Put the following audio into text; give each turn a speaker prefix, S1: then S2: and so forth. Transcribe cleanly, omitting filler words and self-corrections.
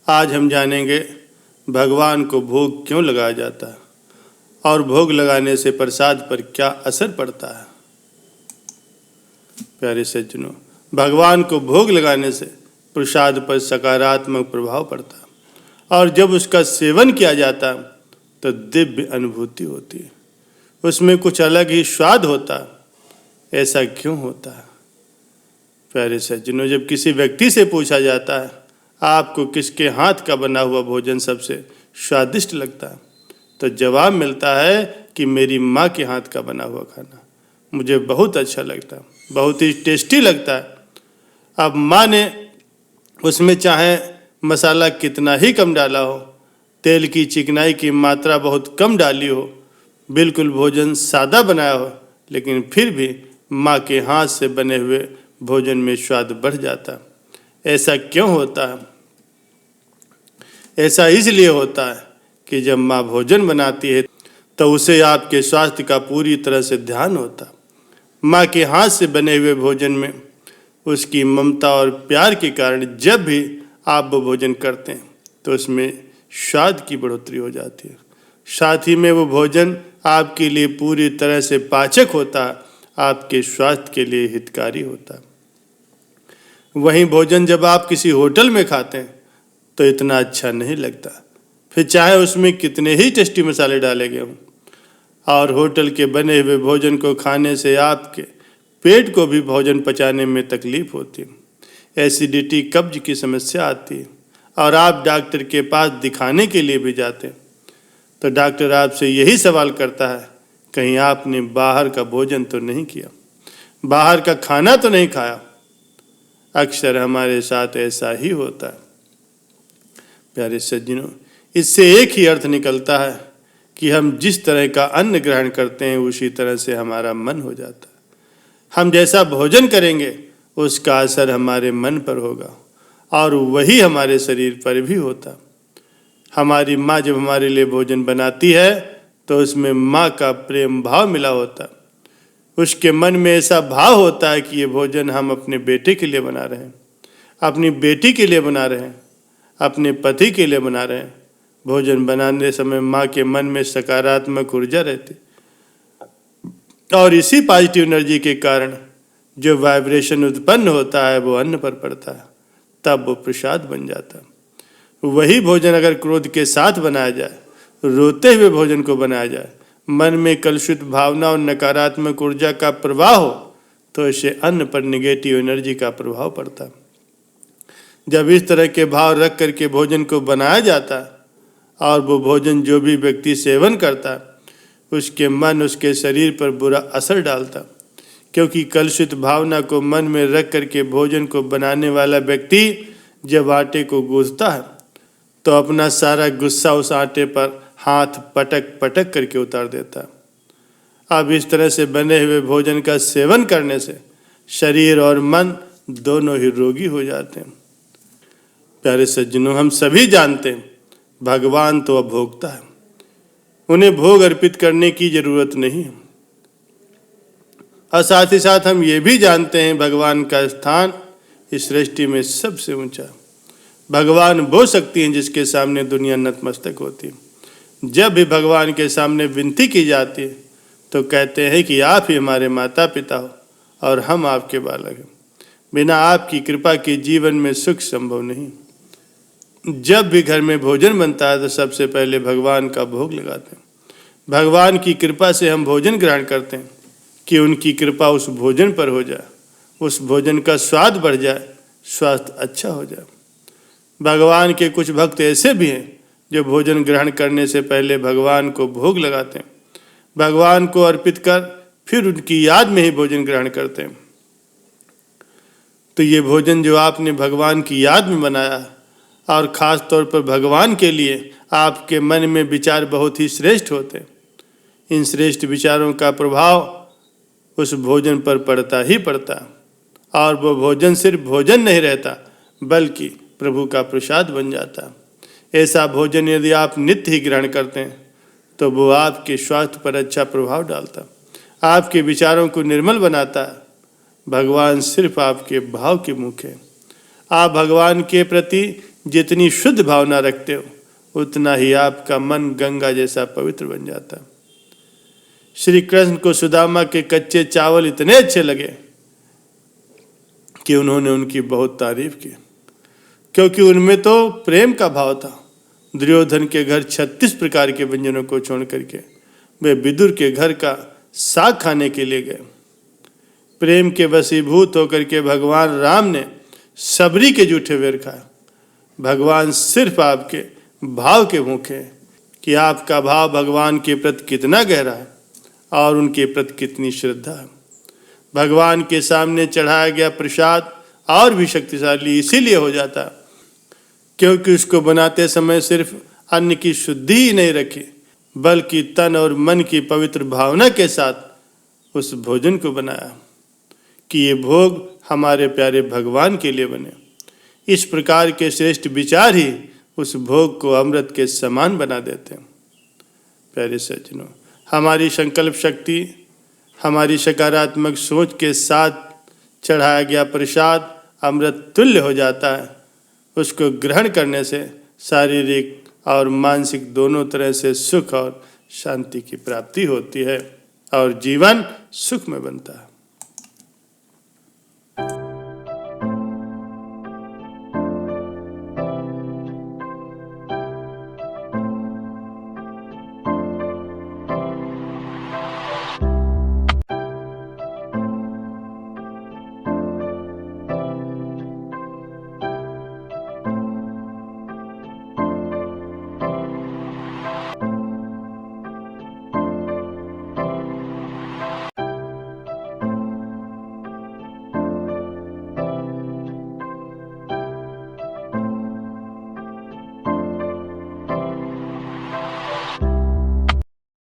S1: आज हम जानेंगे भगवान को भोग क्यों लगाया जाता है और भोग लगाने से प्रसाद पर क्या असर पड़ता है। प्यारे सज्जनों, भगवान को भोग लगाने से प्रसाद पर सकारात्मक प्रभाव पड़ता है और जब उसका सेवन किया जाता है तो दिव्य अनुभूति होती है, उसमें कुछ अलग ही स्वाद होता है। ऐसा क्यों होता है? प्यारे सज्जनों, जब किसी व्यक्ति से पूछा जाता है आपको किसके हाथ का बना हुआ भोजन सबसे स्वादिष्ट लगता है, तो जवाब मिलता है कि मेरी माँ के हाथ का बना हुआ खाना मुझे बहुत अच्छा लगता है, बहुत ही टेस्टी लगता है। अब माँ ने उसमें चाहे मसाला कितना ही कम डाला हो, तेल की चिकनाई की मात्रा बहुत कम डाली हो, बिल्कुल भोजन सादा बनाया हो, लेकिन फिर भी माँ के हाथ से बने हुए भोजन में स्वाद बढ़ जाता है। ऐसा क्यों होता है? ऐसा इसलिए होता है कि जब माँ भोजन बनाती है तो उसे आपके स्वास्थ्य का पूरी तरह से ध्यान होता है। माँ के हाथ से बने हुए भोजन में उसकी ममता और प्यार के कारण जब भी आप वो भोजन करते हैं तो उसमें स्वाद की बढ़ोतरी हो जाती है। साथ ही में वो भोजन आपके लिए पूरी तरह से पाचक होता है, आपके स्वास्थ्य के लिए हितकारी होता है। वहीं भोजन जब आप किसी होटल में खाते हैं तो इतना अच्छा नहीं लगता, फिर चाहे उसमें कितने ही टेस्टी मसाले डाले गए हों। और होटल के बने हुए भोजन को खाने से आपके पेट को भी भोजन पचाने में तकलीफ होती है, एसिडिटी कब्ज की समस्या आती है और आप डॉक्टर के पास दिखाने के लिए भी जाते हैं तो डॉक्टर आपसे यही सवाल करता है, कहीं आपने बाहर का भोजन तो नहीं किया, बाहर का खाना तो नहीं खाया। अक्सर हमारे साथ ऐसा ही होता है। प्यारे सज्जनों, इससे एक ही अर्थ निकलता है कि हम जिस तरह का अन्न ग्रहण करते हैं उसी तरह से हमारा मन हो जाता है। हम जैसा भोजन करेंगे उसका असर हमारे मन पर होगा और वही हमारे शरीर पर भी होता। हमारी माँ जब हमारे लिए भोजन बनाती है तो उसमें माँ का प्रेम भाव मिला होता है। उसके मन में ऐसा भाव होता है कि ये भोजन हम अपने बेटे के लिए बना रहे हैं, अपनी बेटी के लिए बना रहे हैं, अपने पति के लिए बना रहे हैं। भोजन बनाने समय माँ के मन में सकारात्मक ऊर्जा रहती और इसी पॉजिटिव एनर्जी के कारण जो वाइब्रेशन उत्पन्न होता है वो अन्न पर पड़ता है, तब वो प्रसाद बन जाता है। वही भोजन अगर क्रोध के साथ बनाया जाए, रोते हुए भोजन को बनाया जाए, मन में कलुषित भावना और नकारात्मक ऊर्जा का प्रवाह हो तो इससे अन्न पर निगेटिव एनर्जी का प्रभाव पड़ता है। जब इस तरह के भाव रख करके भोजन को बनाया जाता है और वो भोजन जो भी व्यक्ति सेवन करता है उसके मन उसके शरीर पर बुरा असर डालता, क्योंकि कलुषित भावना को मन में रख करके भोजन को बनाने वाला व्यक्ति जब आटे को गूंथता है तो अपना सारा गुस्सा उस आटे पर हाथ पटक पटक करके उतार देता है। अब इस तरह से बने हुए भोजन का सेवन करने से शरीर और मन दोनों ही रोगी हो जाते हैं। प्यारे सज्जनों, हम सभी जानते हैं भगवान तो अभोक्ता है, उन्हें भोग अर्पित करने की जरूरत नहीं है। और साथ ही साथ हम ये भी जानते हैं भगवान का स्थान इस सृष्टि में सबसे ऊंचा। भगवान वो शक्ति हैं जिसके सामने दुनिया नतमस्तक होती है। जब भी भगवान के सामने विनती की जाती है तो कहते हैं कि आप ही हमारे माता पिता हो और हम आपके बालक हैं, बिना आपकी कृपा के जीवन में सुख संभव नहीं। जब भी घर में भोजन बनता है तो सबसे पहले भगवान का भोग लगाते हैं। भगवान की कृपा से हम भोजन ग्रहण करते हैं कि उनकी कृपा उस भोजन पर हो जाए, उस भोजन का स्वाद बढ़ जाए, स्वास्थ्य अच्छा हो जाए। भगवान के कुछ भक्त ऐसे भी हैं जो भोजन ग्रहण करने से पहले भगवान को भोग लगाते हैं, भगवान को अर्पित कर फिर उनकी याद में ही भोजन ग्रहण करते हैं। तो ये भोजन जो आपने भगवान की याद में बनाया और ख़ास तौर पर भगवान के लिए आपके मन में विचार बहुत ही श्रेष्ठ होते हैं, इन श्रेष्ठ विचारों का प्रभाव उस भोजन पर पड़ता ही पड़ता है और वो भोजन सिर्फ भोजन नहीं रहता बल्कि प्रभु का प्रसाद बन जाता है। ऐसा भोजन यदि आप नित्य ही ग्रहण करते हैं तो वो आपके स्वास्थ्य पर अच्छा प्रभाव डालता, आपके विचारों को निर्मल बनाता है। भगवान सिर्फ आपके भाव के मुख है। आप भगवान के प्रति जितनी शुद्ध भावना रखते हो उतना ही आपका मन गंगा जैसा पवित्र बन जाता है। श्री कृष्ण को सुदामा के कच्चे चावल इतने अच्छे लगे कि उन्होंने उनकी बहुत तारीफ की, क्योंकि उनमें तो प्रेम का भाव था। दुर्योधन के घर 36 प्रकार के व्यंजनों को छोड़ करके वे विदुर के घर का साग खाने के लिए गए। प्रेम के वशीभूत होकर के भगवान राम ने सबरी के जूठे बेर खाए। भगवान सिर्फ आपके भाव के भूखे हैं कि आपका भाव भगवान के प्रति कितना गहरा है और उनके प्रति कितनी श्रद्धा है। भगवान के सामने चढ़ाया गया प्रसाद और भी शक्तिशाली इसीलिए हो जाता है क्योंकि उसको बनाते समय सिर्फ अन्न की शुद्धि ही नहीं रखी, बल्कि तन और मन की पवित्र भावना के साथ उस भोजन को बनाया कि ये भोग हमारे प्यारे भगवान के लिए बने। इस प्रकार के श्रेष्ठ विचार ही उस भोग को अमृत के समान बना देते हैं। प्यारे सज्जनों, हमारी संकल्प शक्ति, हमारी सकारात्मक सोच के साथ चढ़ाया गया प्रसाद अमृत तुल्य हो जाता है। उसको ग्रहण करने से शारीरिक और मानसिक दोनों तरह से सुख और शांति की प्राप्ति होती है और जीवन सुख में बनता है।